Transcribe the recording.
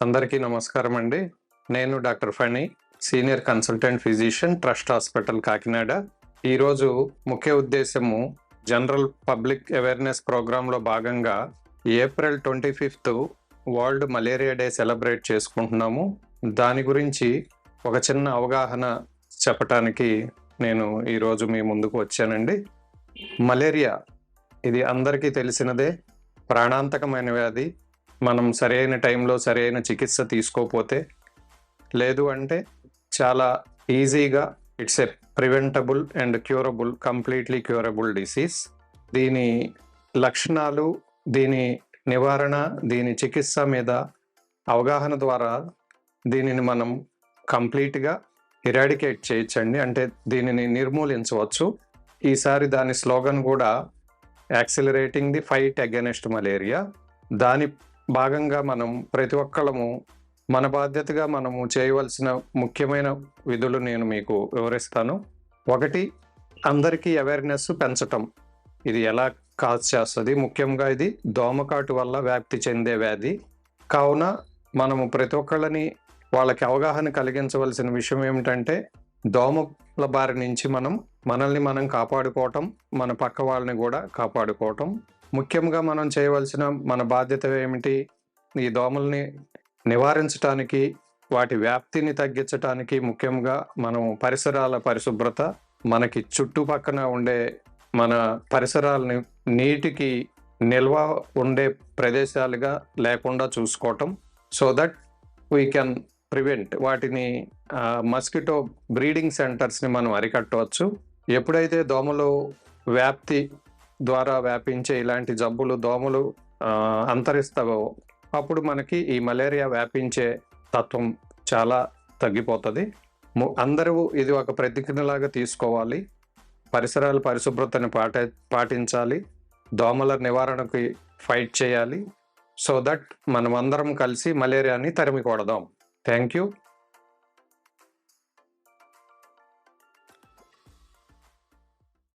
అందరికీ నమస్కారం అండి. నేను doctor Phani, senior consultant physician, trust hospital Kakinada. ఈరోజు ముఖ్య ఉద్దేశము జనరల్ పబ్లిక్ అవేర్నెస్ ప్రోగ్రాంలో భాగంగా April 25th world malaria day celebrate చేసుకుంటున్నాము. దాని గురించి ఒక చిన్న అవగాహన చెప్పటానికి నేను ఈరోజు మీ ముందుకు వచ్చానండి. మలేరియా ఇది అందరికీ తెలిసినదే, ప్రాణాంతకమైన వ్యాధి. మనం సరైన టైంలో సరైన చికిత్స తీసుకోకపోతే, లేదు అంటే చాలా ఈజీగా it's a preventable and curable, completely curable disease. దీని లక్షణాలు, దీని నివారణ, దీని చికిత్స మీద అవగాహన ద్వారా దీనిని మనం కంప్లీట్గా ఇరాడికేట్ చేయొచ్చండి, అంటే దీనిని నిర్మూలించవచ్చు. ఈసారి దాని స్లోగన్ కూడా accelerating the fight against malaria. దాని భాగంగా మనం ప్రతి ఒక్కళ్ళము మన బాధ్యతగా మనము చేయవలసిన ముఖ్యమైన విధులు నేను మీకు వివరిస్తాను. ఒకటి, అందరికీ అవేర్నెస్ పెంచటం. ఇది ఎలా కాజ్ చేస్తుంది, ముఖ్యంగా ఇది దోమకాటు వల్ల వ్యాప్తి చెందే వ్యాధి కావున మనము ప్రతి ఒక్కళ్ళని వాళ్ళకి అవగాహన కలిగించవలసిన విషయం ఏమిటంటే, దోమల బారి నుంచి మనల్ని మనం కాపాడుకోవటం, మన పక్క వాళ్ళని కూడా కాపాడుకోవటం. ముఖ్యంగా మనం చేయవలసిన మన బాధ్యత ఏమిటి? ఈ దోమల్ని నివారించడానికి, వాటి వ్యాప్తిని తగ్గించడానికి ముఖ్యంగా మనం పరిసరాల పరిశుభ్రత, మనకి చుట్టుపక్కన ఉండే మన పరిసరాలని నీటికి నిల్వ ఉండే ప్రదేశాలుగా లేకుండా చూసుకోవటం, so that we can prevent వాటిని మస్కిటో బ్రీడింగ్ సెంటర్స్ని మనం అరికట్టవచ్చు. ఎప్పుడైతే దోమలు వ్యాప్తి ద్వారా వ్యాపించే ఇలాంటి జబ్బులు, దోమలు అంతరిస్తావో అప్పుడు మనకి ఈ మలేరియా వ్యాపించే తత్వం చాలా తగ్గిపోతుంది. అందరూ ఇది ఒక ప్రతిజ్ఞలాగా తీసుకోవాలి. పరిసరాల పరిశుభ్రతను పాటించాలి. దోమల నివారణకి ఫైట్ చేయాలి. సో దట్ మనం అందరం కలిసి మలేరియాని తరిమి కొడదాం. Thank you.